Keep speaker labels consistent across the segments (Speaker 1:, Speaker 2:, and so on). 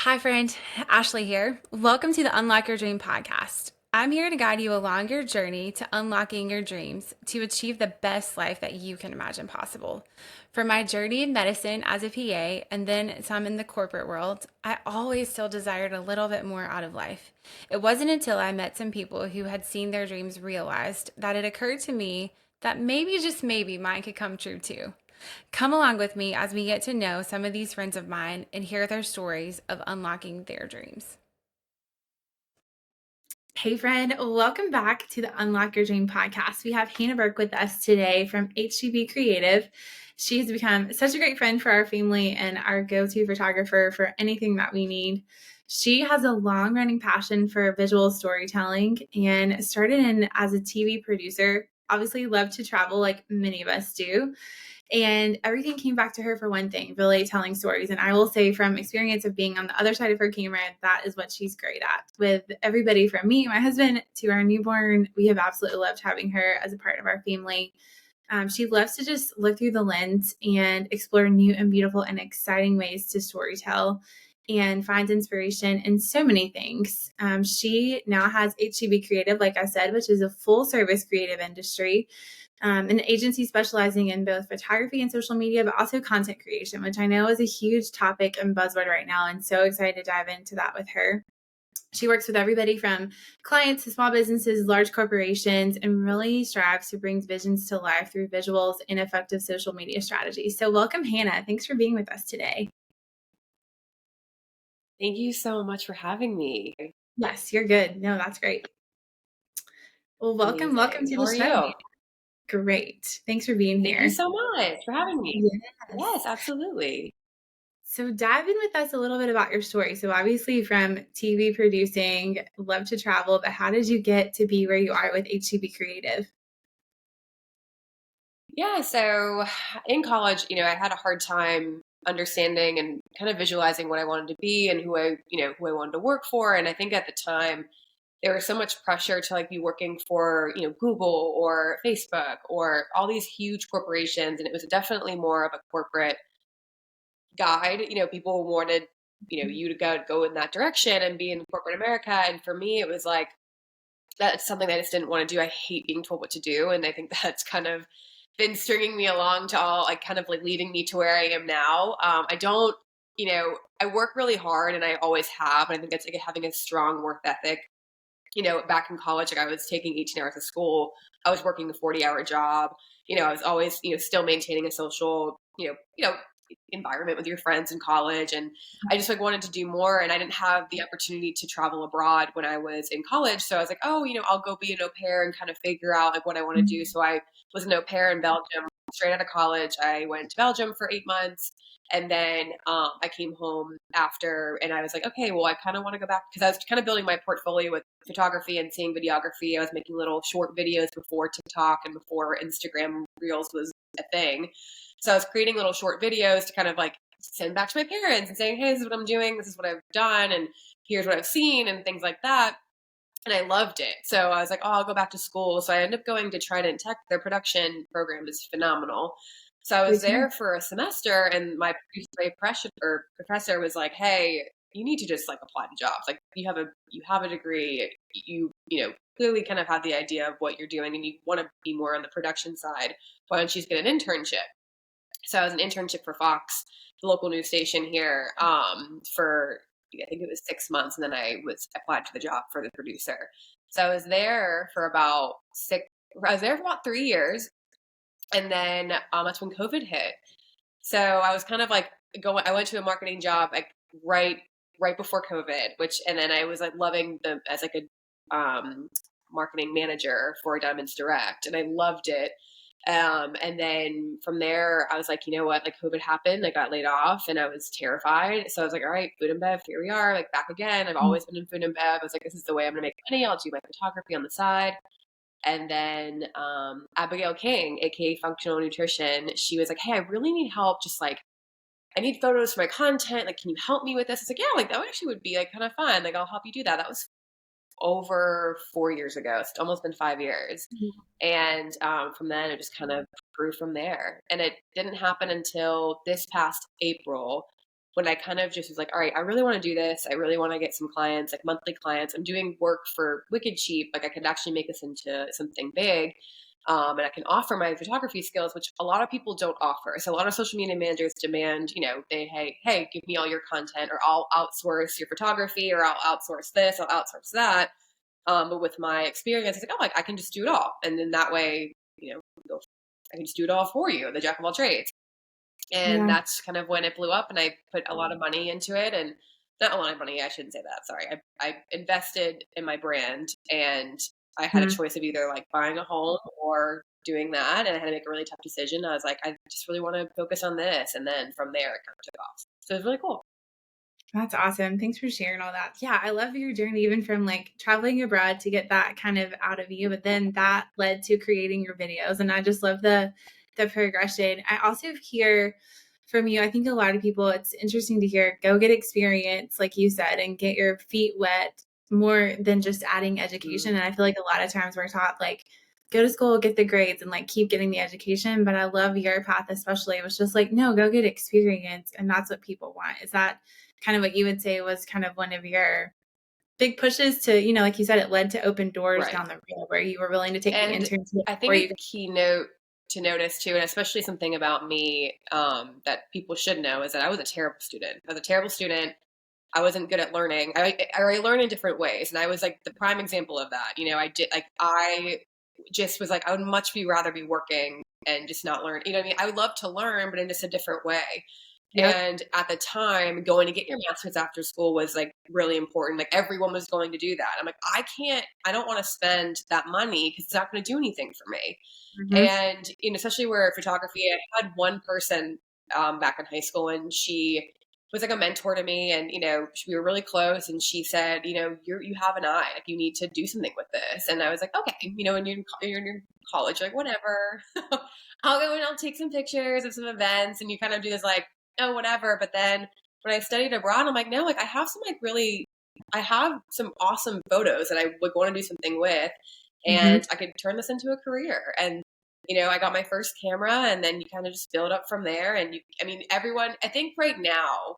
Speaker 1: Hi, friend. Ashley here. Welcome to the Unlock Your Dream podcast. I'm here to guide you along your journey to unlocking your dreams to achieve the best life that you can imagine possible. From my journey in medicine as a PA and then some in the corporate world, I always still desired a little bit more out of life. It wasn't until I met some people who had seen their dreams realized that it occurred to me that maybe, just maybe, mine could come true too. Come along with me as we get to know some of these friends of mine and hear their stories of unlocking their dreams. Hey, friend, welcome back to the Unlock Your Dream podcast. We have Hannah Burke with us today from HGB Creative. She has become such a great friend for our family and our go-to photographer for anything that we need. She has a long-running passion for visual storytelling and started in as a TV producer. Obviously, loved to travel like many of us do. And everything came back to her for one thing, really telling stories. And I will say from experience of being on the other side of her camera, that is what she's great at. With everybody from me, my husband, to our newborn, we have absolutely loved having her as a part of our family. She loves to just look through the lens and explore new and beautiful and exciting ways to storytell and finds inspiration in so many things. She now has HGB Creative, like I said, which is a full service creative industry, an agency specializing in both photography and social media, but also content creation, which I know is a huge topic and buzzword right now. And so excited to dive into that with her. She works with everybody from clients to small businesses, large corporations, and really strives to bring visions to life through visuals and effective social media strategies. So welcome, Hannah. Thanks for being with us today.
Speaker 2: Thank you so much for having me.
Speaker 1: Yes, you're good. No, that's great. Well, welcome
Speaker 2: Amazing.
Speaker 1: to
Speaker 2: How
Speaker 1: the
Speaker 2: are
Speaker 1: show.
Speaker 2: you?
Speaker 1: Great. Thanks for being
Speaker 2: Thank you
Speaker 1: here.
Speaker 2: so much for having me.
Speaker 1: Yes.
Speaker 2: Yes, absolutely.
Speaker 1: So dive in with us a little bit about your story. So obviously from TV producing, love to travel, but how did you get to be where you are with HCB Creative?
Speaker 2: Yeah, so in college, I had a hard time understanding and kind of visualizing what I wanted to be and who I wanted to work for. And I think at the time there was so much pressure to like be working for, Google or Facebook or all these huge corporations. And it was definitely more of a corporate guide. People wanted, you to go in that direction and be in corporate America. And for me, it was like, that's something that I just didn't want to do. I hate being told what to do. And I think that's kind of been stringing me along to all like kind of like leading me to where I am now. I don't, I work really hard and I always have. And I think it's like having a strong work ethic. Back in college, like I was taking 18 hours of school. I was working a 40-hour job. I was always, still maintaining a social, environment with your friends in college. And I just like wanted to do more. And I didn't have the opportunity to travel abroad when I was in college. So I was like, oh, I'll go be an au pair and kind of figure out like what I want to do. So I was an au pair in Belgium straight out of college. I went to Belgium for 8 months. And then I came home after and I was like, okay, well, I kind of want to go back because I was kind of building my portfolio with photography and seeing videography. I was making little short videos before TikTok and before Instagram Reels was a thing. So I was creating little short videos to kind of like send back to my parents and saying, hey, this is what I'm doing. This is what I've done. And here's what I've seen and things like that. And I loved it. So I was like, oh, I'll go back to school. So I ended up going to Trident Tech. Their production program is phenomenal. So I was there for a semester and my professor was like, hey, you need to just like apply to jobs. Like you have a degree, clearly kind of have the idea of what you're doing and you want to be more on the production side. Why don't you just get an internship? So I was an internship for Fox, the local news station here, for I think it was 6 months, and then I was applied to the job for the producer. So I was there for about six. I was there for about 3 years, and then that's when COVID hit. So I was kind of like going. I went to a marketing job like right before COVID, and then I was like loving them as like a marketing manager for Diamonds Direct, and I loved it. And then from there, I was like, you know what? Like COVID happened, I got laid off, and I was terrified. So I was like, all right, food and bev, here we are, like back again. I've always been in food and bev. I was like, this is the way I'm gonna make money. I'll do my photography on the side. And then Abigail King, aka Functional Nutrition, she was like, hey, I really need help. Just like I need photos for my content. Like, can you help me with this? It's like, yeah, like that actually would be like kind of fun. Like, I'll help you do that. That was over 4 years ago. It's almost been 5 years. And from then, it just kind of grew from there. And it didn't happen until this past April when I kind of just was like, all right, I really want to do this. I really want to get some clients, like monthly clients. I'm doing work for wicked cheap. Like I could actually make this into something big. And I can offer my photography skills, which a lot of people don't offer. So a lot of social media managers demand, hey, give me all your content, or I'll outsource your photography, or I'll outsource this, I'll outsource that. But with my experience, it's like, oh, I can just do it all. And then that way, I can just do it all for you, the jack of all trades. And
Speaker 1: Yeah.
Speaker 2: that's kind of when it blew up, and I put a lot of money into it. And not a lot of money, I shouldn't say that. Sorry. I invested in my brand, and I had a
Speaker 1: Mhm.
Speaker 2: choice of either like buying a home or doing that. And I had to make a really tough decision. I was like, I just really want to focus on this. And then from there, it kind of took off. So it was really cool.
Speaker 1: That's awesome. Thanks for sharing all that. Yeah, I love your journey, even from like traveling abroad to get that kind of out of you, but then that led to creating your videos. And I just love the progression. I also hear from you, I think a lot of people, it's interesting to hear, go get experience, like you said, and get your feet wet more than just adding
Speaker 2: Mhm.
Speaker 1: education. And I feel like a lot of times we're taught like go to school, get the grades, and like keep getting the education. But I love your path, especially. It was just like, no, go get experience. And that's what people want. Is that kind of what you would say was kind of one of your big pushes to, like you said, it led to open doors
Speaker 2: Right.
Speaker 1: down the road where you were willing to take the
Speaker 2: And
Speaker 1: internship
Speaker 2: I
Speaker 1: before
Speaker 2: think
Speaker 1: you
Speaker 2: a key note to notice too, and especially something about me that people should know, is that I was a terrible student. I was a terrible student. I wasn't good at learning. I learn in different ways, and I was like the prime example of that. I just was like, I would much rather be working and just not learn. You know what I mean? I would love to learn, but in just a different way.
Speaker 1: Yep.
Speaker 2: And at the time, going to get your master's after school was like really important. Like everyone was going to do that. I'm like, I don't want to spend that money because it's not going to do anything for me.
Speaker 1: Mhm.
Speaker 2: And especially where photography, I had one person back in high school, and she was like a mentor to me, and we were really close. And she said, you have an eye, like you need to do something with this. And I was like, okay, when you're in college, like whatever, I'll go and I'll take some pictures of some events, and you kind of do this like, oh, whatever. But then when I studied abroad, I'm like, no, like I have some awesome photos that I would want to do something with,
Speaker 1: Mhm.
Speaker 2: and I could turn this into a career. And I got my first camera, and then you kind of just build up from there. And everyone, I think right now,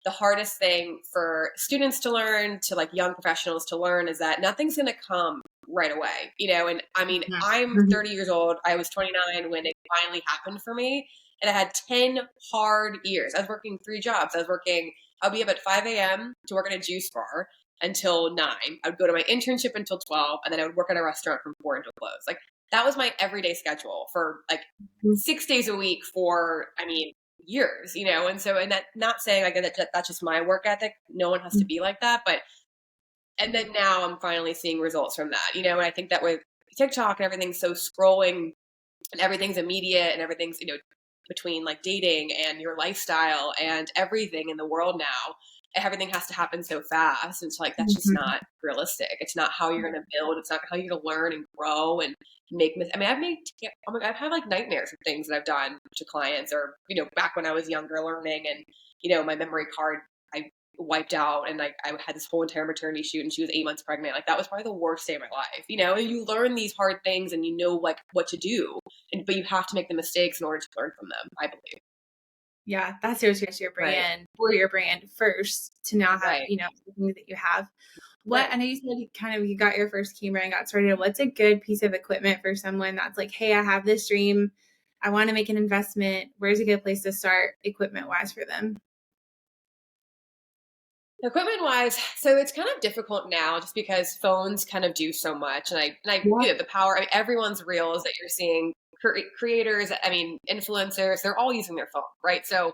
Speaker 2: the hardest thing for students to learn, to like young professionals to learn, is that nothing's going to come right away, and
Speaker 1: Mhm.
Speaker 2: I'm
Speaker 1: Mhm.
Speaker 2: 30 years old. I was 29 when it finally happened for me. And I had 10 hard years. I was working 3 jobs. I'll be up at 5 a.m. to work at a juice bar until 9. I would go to my internship until 12, and then I would work at a restaurant from 4 until close. Like that was my everyday schedule for like
Speaker 1: Mhm.
Speaker 2: 6 days a week for, years, and that, not saying like that's just my work ethic. No one has to be like that. But, and then now I'm finally seeing results from that, and I think that with TikTok and everything's so scrolling, and everything's immediate, and everything's, between like dating and your lifestyle and everything in the world now, everything has to happen so fast. And it's like, that's just
Speaker 1: Mhm.
Speaker 2: not realistic. It's not how you're going to build. It's not how you're going to learn and grow and make, I've had like nightmares of things that I've done to clients, or, back when I was younger learning, and, my memory card, I wiped out, and I had this whole entire maternity shoot, and she was 8 months pregnant. Like that was probably the worst day of my life, and you learn these hard things, and like what to do, but you have to make the mistakes in order to learn from them, I believe.
Speaker 1: Yeah, that's your
Speaker 2: Right.
Speaker 1: brand, for your brand first to now have,
Speaker 2: Right.
Speaker 1: the things that you have. What I
Speaker 2: Right.
Speaker 1: know you said you got your first camera and got started. What's a good piece of equipment for someone that's like, hey, I have this dream. I want to make an investment. Where's a good place to start equipment wise for them?
Speaker 2: Equipment wise, so it's kind of difficult now just because phones kind of do so much.
Speaker 1: Yeah.
Speaker 2: The power, everyone's reels that you're seeing, creators, influencers, they're all using their phone, right? So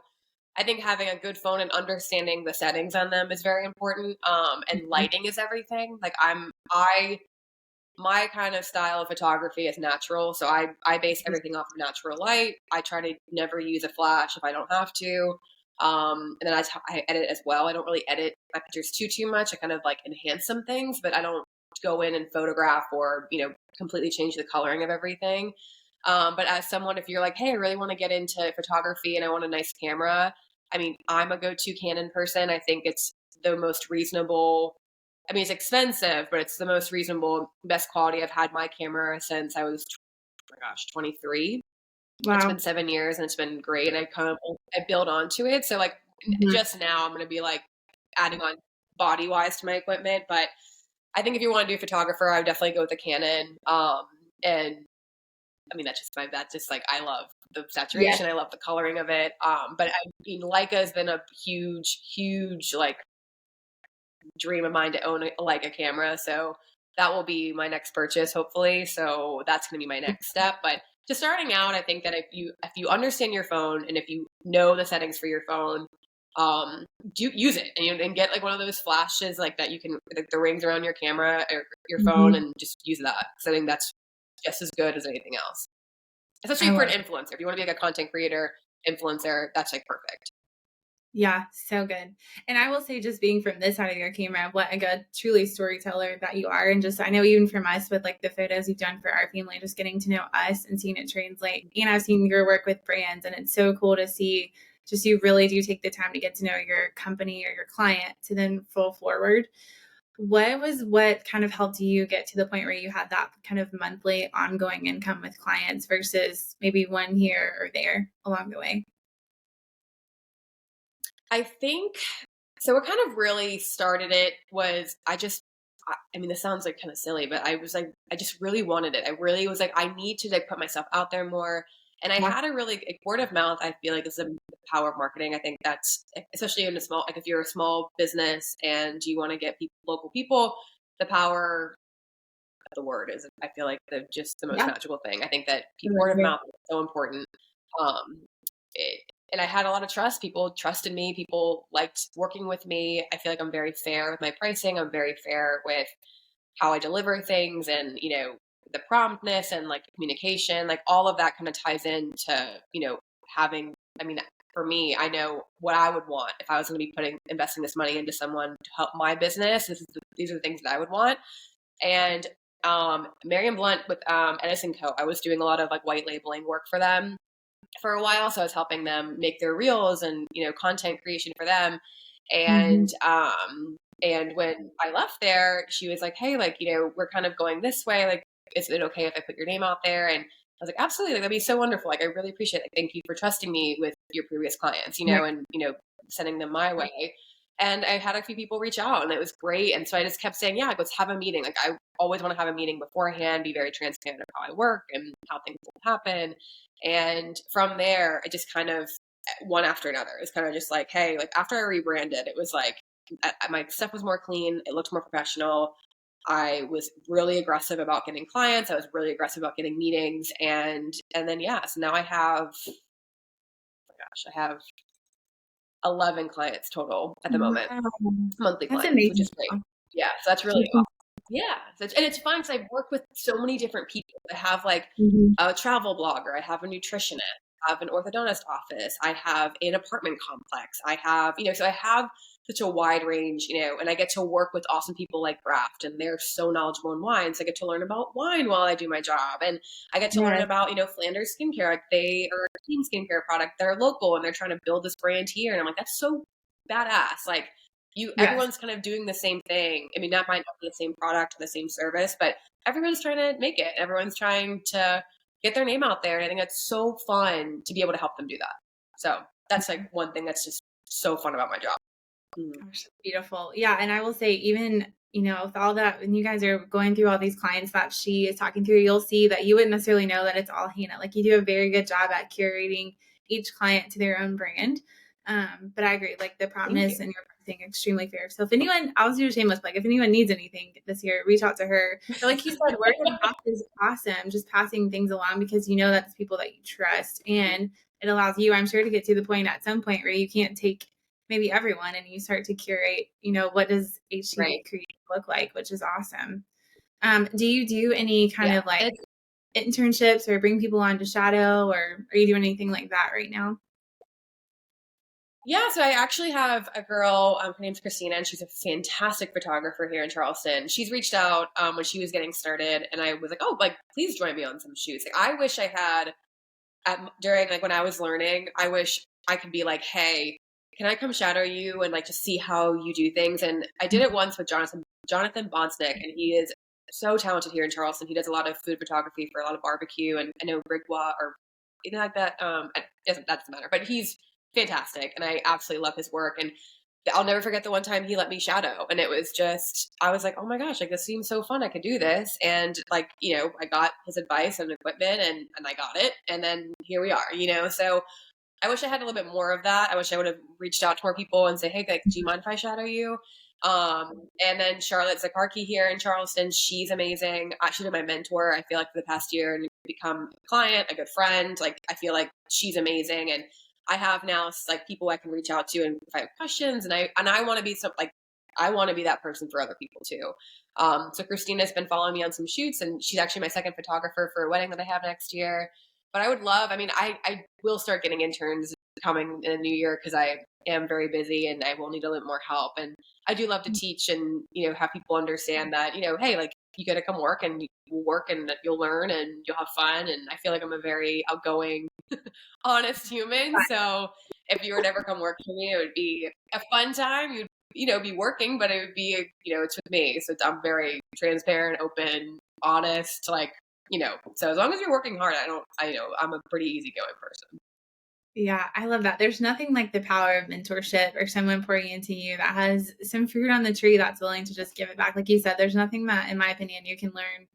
Speaker 2: I think having a good phone and understanding the settings on them is very important. And
Speaker 1: Mhm.
Speaker 2: lighting is everything. My kind of style of photography is natural. So I base everything off of natural light. I try to never use a flash if I don't have to. And then I edit as well. I don't really edit my pictures too much. I kind of like enhance some things, but I don't go in and photograph, or, completely change the coloring of everything. But as someone, if you're like, hey, I really want to get into photography and I want a nice camera, I'm a go-to Canon person. I think it's the most reasonable. It's expensive, but it's the most reasonable, best quality. I've had my camera since I was, oh my gosh, 23. It's been
Speaker 1: Wow.
Speaker 2: 7 years, and it's been great. And I build onto it. So like Just now I'm going to be like adding on body wise to my equipment. But I think if you want to do a photographer, I would definitely go with a Canon. And I mean, that's just like, I love the saturation. I love the coloring of it. But I mean, Leica has been a huge like dream of mine to own a Leica camera. So that will be my next purchase, hopefully. So that's going to be my next step. But just starting out, I think that if you understand your phone and if you know the settings for your phone, do use it and get like one of those flashes like that you can like the rings around your camera or your phone and just use that. So I think that's just as good as anything else, especially for an influencer. If you want to be like a content creator, influencer, that's like perfect.
Speaker 1: Yeah, so good. And I will say, just being from this side of your camera, what a good, truly storyteller that you are. And just, I know even from us with like the photos you've done for our family, just getting to know us and seeing it translate. And I've seen your work with brands, and it's so cool to see just you really do take the time to get to know your company or your client to then full forward. What kind of helped you get to the point where you had that kind of monthly ongoing income with clients versus maybe one here or there along the way?
Speaker 2: I think so. What kind of really started it was I mean, this sounds like kind of silly, but I was like, I just really wanted it. I really was like, I need to like put myself out there more. And I had a really like, word of mouth, I feel like is the power of marketing. I think that's especially in a small, like if you're a small business and you want to get local people, the power of the word is, I feel like just the most magical thing. I think that word of mouth is so important. Um, and I had a lot of trust. People trusted me. People liked working with me. I feel like I'm very fair with my pricing. I'm very fair with how I deliver things and, the promptness and like communication, like all of that kind of ties into, having, I mean, for me, I know what I would want if I was going to be investing this money into someone to help my business. These are the things that I would want. And Marion Blunt with Edison Co. I was doing a lot of like white labeling work for them for a while. So I was helping them make their reels and, content creation for them. And, and when I left there, she was like, hey, like, we're kind of going this way. Like, is it okay if I put your name out there? And I was like, absolutely. Like, that'd be so wonderful. Like, I really appreciate it. Thank you for trusting me with your previous clients, and, sending them my way. And I had a few people reach out and it was great. And so I just kept saying, yeah, let's have a meeting. Like I always want to have a meeting beforehand, be very transparent of how I work and how things will happen. And from there, it just kind of one after another. It's kind of just like, hey, like after I rebranded, it was like my stuff was more clean. It looked more professional. I was really aggressive about getting clients. I was really aggressive about getting meetings. And then, yeah, so now I have, oh my gosh, I have 11 clients total at the moment, monthly
Speaker 1: That's
Speaker 2: clients, which
Speaker 1: amazing.
Speaker 2: is great. Yeah, so that's really awesome. Yeah, and it's fun because I've worked with so many different people. I have like a travel blogger, I have a nutritionist, I have an orthodontist office, I have an apartment complex, I have, so I have such a wide range, and I get to work with awesome people like Graft, and they're so knowledgeable in wine. So I get to learn about wine while I do my job, and I get to learn about, Flanders Skincare. Like they are a clean skincare product. They're local, and they're trying to build this brand here. And I'm like, that's so badass. Like everyone's kind of doing the same thing. I mean, that might not be the same product or the same service, but everyone's trying to make it. Everyone's trying to get their name out there. And I think that's so fun to be able to help them do that. So that's like one thing that's just so fun about my job.
Speaker 1: Gosh, beautiful. Yeah. And I will say, even, with all that, when you guys are going through all these clients that she is talking through, you'll see that you wouldn't necessarily know that it's all Hannah. Like you do a very good job at curating each client to their own brand. But I agree, like the promptness and your pricing extremely fair. So if anyone, I'll do a shameless plug. If anyone needs anything this year, reach out to her. But like you said, word of mouth is awesome. Just passing things along because that's people that you trust, and it allows you, I'm sure, to get to the point at some point where you can't take maybe everyone and you start to curate, what does HTV Creative look like, which is awesome. Do you do any kind of like internships or bring people on to shadow, or are you doing anything like that right now?
Speaker 2: Yeah, so I actually have a girl, her name's Christina, and she's a fantastic photographer here in Charleston. She's reached out when she was getting started, and I was like, oh, like, please join me on some shoots. Like, I wish I had, during, like, when I was learning, I wish I could be like, hey, can I come shadow you and, like, just see how you do things? And I did it once with Jonathan Bonsnick, and he is so talented here in Charleston. He does a lot of food photography for a lot of barbecue, and I know Brigwa or anything like that. That doesn't matter, but he's fantastic. And I absolutely love his work. And I'll never forget the one time he let me shadow. And it was just, I was like, oh my gosh, like this seems so fun. I could do this. And like, I got his advice and equipment and I got it. And then here we are. So I wish I had a little bit more of that. I wish I would have reached out to more people and say, hey, like, do you mind if I shadow you? And then Charlotte Zakarki here in Charleston, she's amazing. She's been my mentor, I feel like, for the past year and become a client, a good friend. Like, I feel like she's amazing. And I have now like people I can reach out to and if I have questions and I want to be I want to be that person for other people too. So Christina's been following me on some shoots and she's actually my second photographer for a wedding that I have next year. But I would love, I will start getting interns coming in the new year because I am very busy and I will need a little more help. And I do love to teach and, have people understand that, hey, like you got to come work and you'll work and you'll learn and you'll have fun. And I feel like I'm a very outgoing, honest human. So if you were to ever come work for me, it would be a fun time. You'd, be working, but it would be, it's with me. So I'm very transparent, open, honest, like, so as long as you're working hard, I'm a pretty easygoing person.
Speaker 1: Yeah, I love that. There's nothing like the power of mentorship or someone pouring into you that has some fruit on the tree that's willing to just give it back. Like you said, there's nothing that, in my opinion, you can learn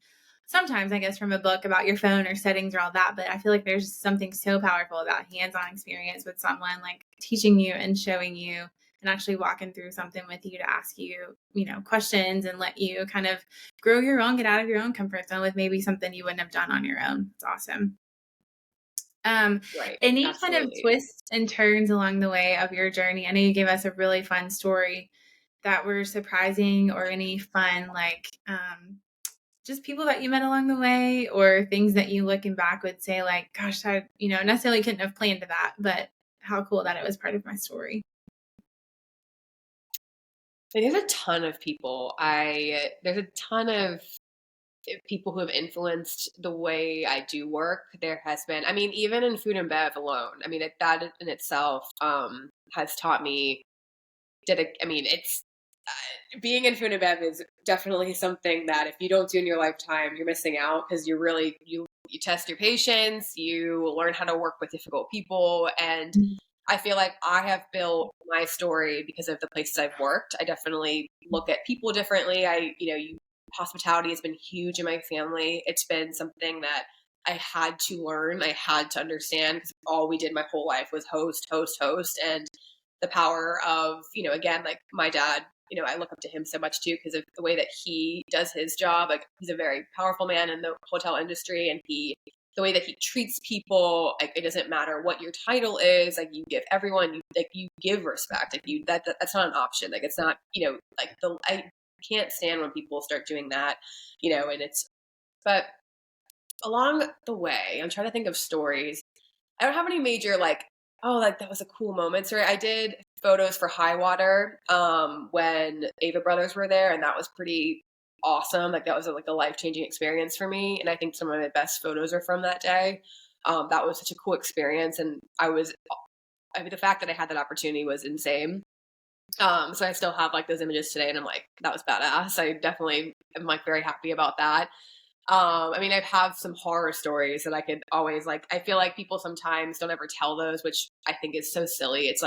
Speaker 1: sometimes, I guess, from a book about your phone or settings or all that. But I feel like there's something so powerful about hands-on experience with someone like teaching you and showing you and actually walking through something with you to ask you, questions and let you kind of grow your own, get out of your own comfort zone with maybe something you wouldn't have done on your own. It's awesome.
Speaker 2: Right.
Speaker 1: Any kind of
Speaker 2: Absolutely.
Speaker 1: twists and turns along the way of your journey? I know you gave us a really fun story that were surprising or any fun, like, just people that you met along the way or things that you looking back would say like, gosh, I, necessarily couldn't have planned that, but how cool that it was part of my story.
Speaker 2: There's a ton of people. There's a ton of people who have influenced the way I do work. There has been, even in food and bev alone, that in itself has taught me it's being in food and bev is definitely something that if you don't do in your lifetime, you're missing out because you test your patience, you learn how to work with difficult people, and I feel like I have built my story because of the places I've worked. I definitely look at people differently. Hospitality has been huge in my family. It's been something that I had to learn. I had to understand because all we did my whole life was host, host, host. And the power of, again, like my dad, I look up to him so much too because of the way that he does his job. Like he's a very powerful man in the hotel industry and the way that he treats people, like it doesn't matter what your title is, like you give everyone, you give respect, like that's not an option. Like it's not, I can't stand when people start doing that, but along the way, I'm trying to think of stories. I don't have any major oh, like that was a cool moment. Sorry, I did photos for High Water when Ava Brothers were there, and that was pretty awesome. Like that was a life-changing experience for me, and I think some of my best photos are from that day. That was such a cool experience, and the fact that I had that opportunity was insane. So I still have those images today, and I'm like, that was badass. I definitely am very happy about that. I have some horror stories that I could always I feel like people sometimes don't ever tell those, which I think is so silly. It's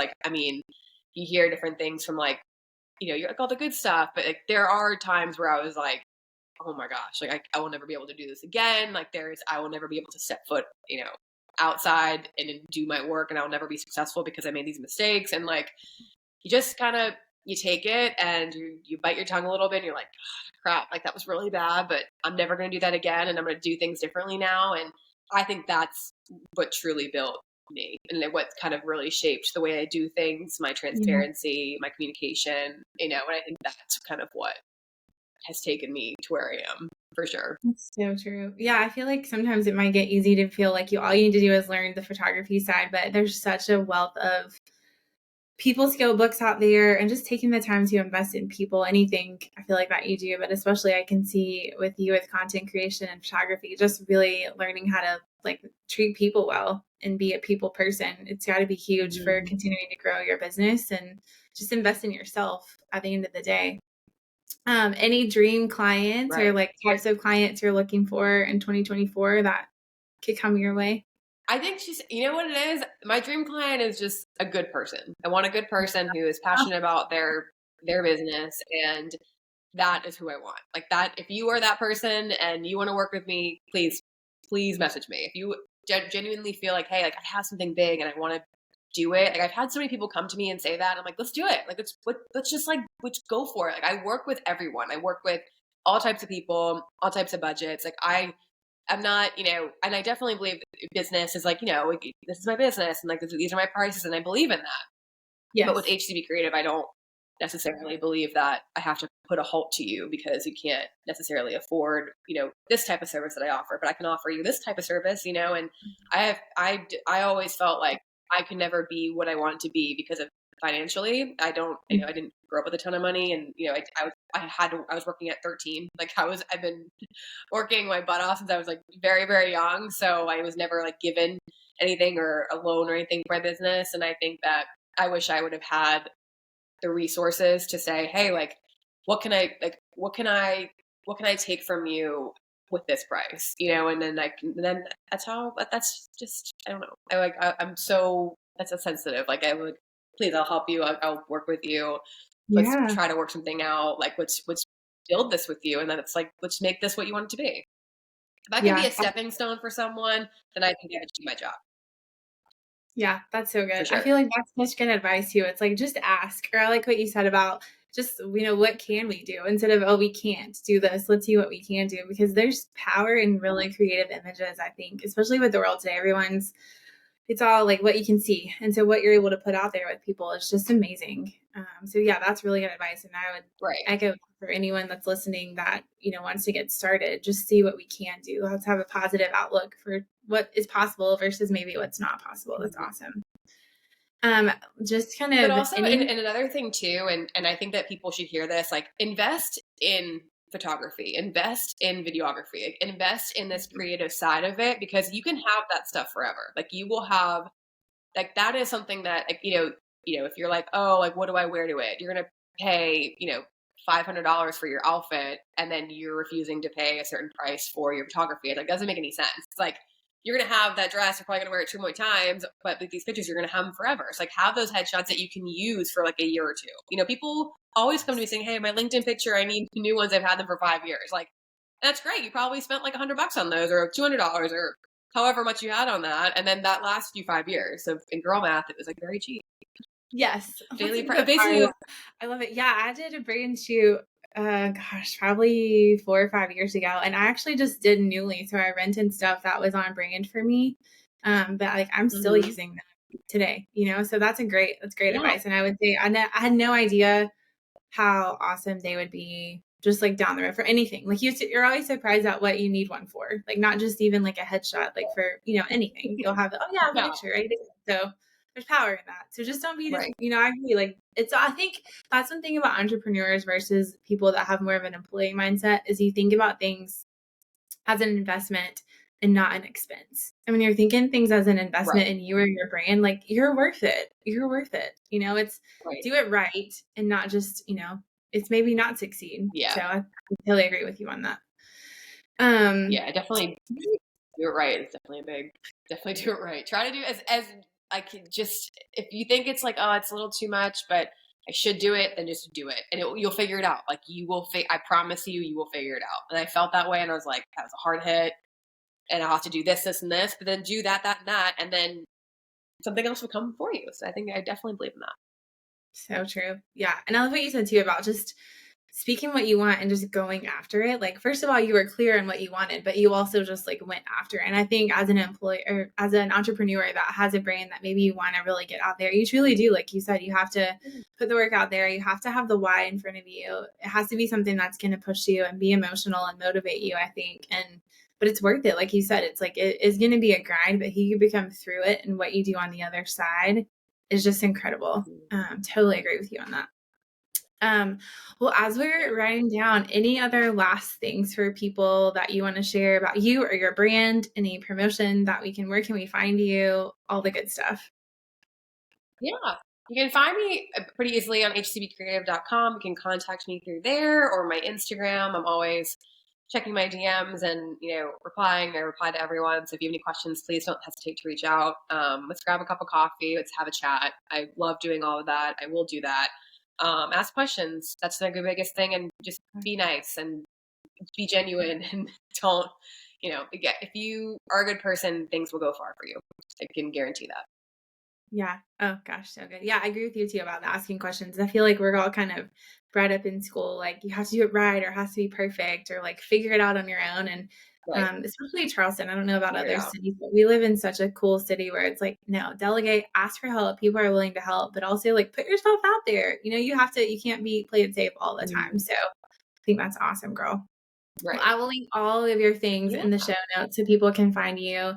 Speaker 2: you hear different things from you're all the good stuff, but there are times where I was like, oh my gosh, I will never be able to do this again. I will never be able to set foot, outside and do my work, and I'll never be successful because I made these mistakes. And you just kind of, you take it and you bite your tongue a little bit and you're like, oh, crap, that was really bad, but I'm never going to do that again. And I'm going to do things differently now. And I think that's what truly built me and what kind of really shaped the way I do things, my transparency, my communication, and I think that's kind of what has taken me to where I am for sure.
Speaker 1: That's so true. Yeah, I feel like sometimes it might get easy to feel like all you need to do is learn the photography side, but there's such a wealth of people skill books out there and just taking the time to invest in people, anything I feel like that you do, but especially I can see with you with content creation and photography, just really learning how to treat people well and be a people person. It's got to be huge for continuing to grow your business and just invest in yourself at the end of the day. Any dream clients or
Speaker 2: Right.
Speaker 1: types of clients you're looking for in 2024 that could come your way?
Speaker 2: I think she's, you know what it is? My dream client is just a good person. I want a good person who is passionate about their business, and that is who I want. Like that, if you are that person and you want to work with me, please message me. If you genuinely feel like, hey, like I have something big and I want to do it. Like I've had so many people come to me and say that. And I'm like, let's do it. Like let's just like let's go for it. Like I work with everyone. I work with all types of people, all types of budgets. Like I'm not, and I definitely believe business is like, like, this is my business and like these are my prices and I believe in that. But with
Speaker 1: Yes.
Speaker 2: HCB Creative, I don't necessarily believe that I have to put a halt to you because you can't necessarily afford, this type of service that I offer, but I can offer you this type of service, and I always felt like I could never be what I wanted to be because of financially. I don't, I didn't grow up with a ton of money and, I was working at 13. Like I've been working my butt off since I was like very, very young. So I was never like given anything or a loan or anything for my business. And I think that I wish I would have had the resources to say, hey, like, what can I take from you with this price, and then that's just, I don't know. I'm so, that's a sensitive. Like I would, please, I'll help you. I'll work with you. Let's
Speaker 1: Yeah.
Speaker 2: try to work something out. Like let's build this with you. And then it's like, let's make this what you want it to be. If I can be
Speaker 1: Yeah.
Speaker 2: a stepping stone for someone, then I think I achieve my job
Speaker 1: Yeah, that's so
Speaker 2: for
Speaker 1: good. I
Speaker 2: sure.
Speaker 1: feel like that's such good advice too. It's like just ask, or I like what you said about just what can we do instead of, oh, we can't do this. Let's see what we can do, because there's power in really creative images. I think, especially with the world today, it's all like what you can see, and so what you're able to put out there with people is just amazing. So yeah, that's really good advice, and I would
Speaker 2: Right.
Speaker 1: echo for anyone that's listening that wants to get started. Just see what we can do. Let's have a positive outlook for what is possible versus maybe what's not possible. That's
Speaker 2: Mhm.
Speaker 1: awesome. Just kind
Speaker 2: But
Speaker 1: of
Speaker 2: also,
Speaker 1: any.
Speaker 2: and another thing too, and I think that people should hear this, like invest in photography, invest in videography, like, invest in this creative side of it, because you can have that stuff forever. Like you will have, like that is something that, like, if you're like, oh, like what do I wear to it? You're gonna pay, $500 for your outfit, and then you're refusing to pay a certain price for your photography. It like doesn't make any sense. It's like you're gonna have that dress, you're probably gonna wear it 2 more times, but with these pictures, you're gonna have them forever. So like have those headshots that you can use for like a year or two. People always come to me saying, hey, my LinkedIn picture, I need new ones. I've had them for 5 years. Like that's great. You probably spent like $100 on those or $200 or however much you had on that, and then that lasts you 5 years. So in girl math, it was like very cheap.
Speaker 1: Yes,
Speaker 2: Daily basically.
Speaker 1: I love it. Yeah, I did a brand shoot. Probably 4 or 5 years ago, and I actually just did Newly, so I rented stuff that was on brand for me. But like I'm still
Speaker 2: Mhm.
Speaker 1: using them today. So that's great
Speaker 2: Yeah.
Speaker 1: advice. And I would say I had no idea how awesome they would be just like down the road for anything. Like you're always surprised at what you need one for. Like not just even like a headshot, like for anything. You'll have oh yeah, I have a
Speaker 2: Yeah.
Speaker 1: picture right there. So there's power in that. So just don't be
Speaker 2: Right.
Speaker 1: I agree. Like I think that's one thing about entrepreneurs versus people that have more of an employee mindset is you think about things as an investment and not an expense. And when you're thinking things as an investment
Speaker 2: Right.
Speaker 1: in you or your brand, like you're worth it. You're worth it. It's
Speaker 2: Right.
Speaker 1: do it right and not just, it's maybe not succeed.
Speaker 2: Yeah.
Speaker 1: So I totally agree with you on that. Um,
Speaker 2: Yeah. Definitely do it right. It's definitely do it right. Try to do as I can. Just if you think it's like, oh, it's a little too much, but I should do it, then just do it, and you'll figure it out. Like you will. I promise you, you will figure it out. And I felt that way, and I was like, that was a hard hit, and I'll have to do this, this, and this, but then do that, that, and that, and then something else will come for you. So I think I definitely believe in that.
Speaker 1: so true. Yeah. And I love what you said too about just speaking what you want and just going after it. Like, first of all, you were clear on what you wanted, but you also just like went after it. And I think as an employee or as an entrepreneur that has a brand that maybe you want to really get out there, you truly do. Like you said, you have to put the work out there. You have to have the why in front of you. It has to be something that's going to push you and be emotional and motivate you, I think. But it's worth it. Like you said, it's like, it is going to be a grind, but you become through it. And what you do on the other side is just incredible. Totally agree with you on that. Well, as we're writing down, any other last things for people that you want to share about you or your brand, any promotion that where can we find you, all the good stuff?
Speaker 2: Yeah. You can find me pretty easily on hcbcreative.com. You can contact me through there or my Instagram. I'm always checking my DMs and, replying. I reply to everyone. So if you have any questions, please don't hesitate to reach out. Let's grab a cup of coffee. Let's have a chat. I love doing all of that. I will do that. Ask questions. That's the biggest thing. And just be nice and be genuine and don't, if you are a good person, things will go far for you. I can guarantee that.
Speaker 1: Yeah. Oh gosh, so good. Yeah, I agree with you too about the asking questions. I feel like we're all kind of brought up in school, like you have to do it right or it has to be perfect or like figure it out on your own. And
Speaker 2: Right.
Speaker 1: especially Charleston, I don't know about
Speaker 2: Figure it
Speaker 1: other
Speaker 2: out.
Speaker 1: cities, but we live in such a cool city where it's like, no, delegate, ask for help. People are willing to help, but also like put yourself out there. You can't be play it safe all the time.
Speaker 2: Mhm.
Speaker 1: So I think that's awesome, girl. Well,
Speaker 2: Right.
Speaker 1: I will link all of your things
Speaker 2: Yeah.
Speaker 1: in the show notes so people can find you.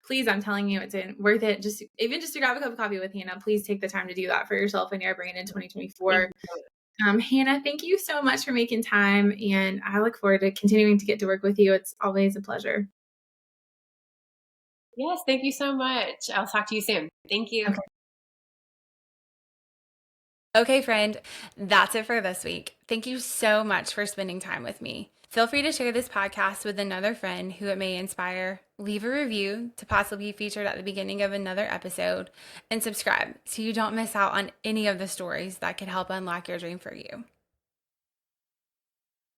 Speaker 1: Please, I'm telling you, it's worth it. Just to grab a cup of coffee with Hannah, please take the time to do that for yourself and your brain in
Speaker 2: Thank
Speaker 1: 2024.
Speaker 2: you.
Speaker 1: Hannah, thank you so much for making time, and I look forward to continuing to get to work with you. It's always a pleasure.
Speaker 2: Yes, thank you so much. I'll talk to you soon. Thank you.
Speaker 1: Okay. Okay, friend, that's it for this week. Thank you so much for spending time with me. Feel free to share this podcast with another friend who it may inspire. Leave a review to possibly be featured at the beginning of another episode, and subscribe so you don't miss out on any of the stories that could help unlock your dream for you.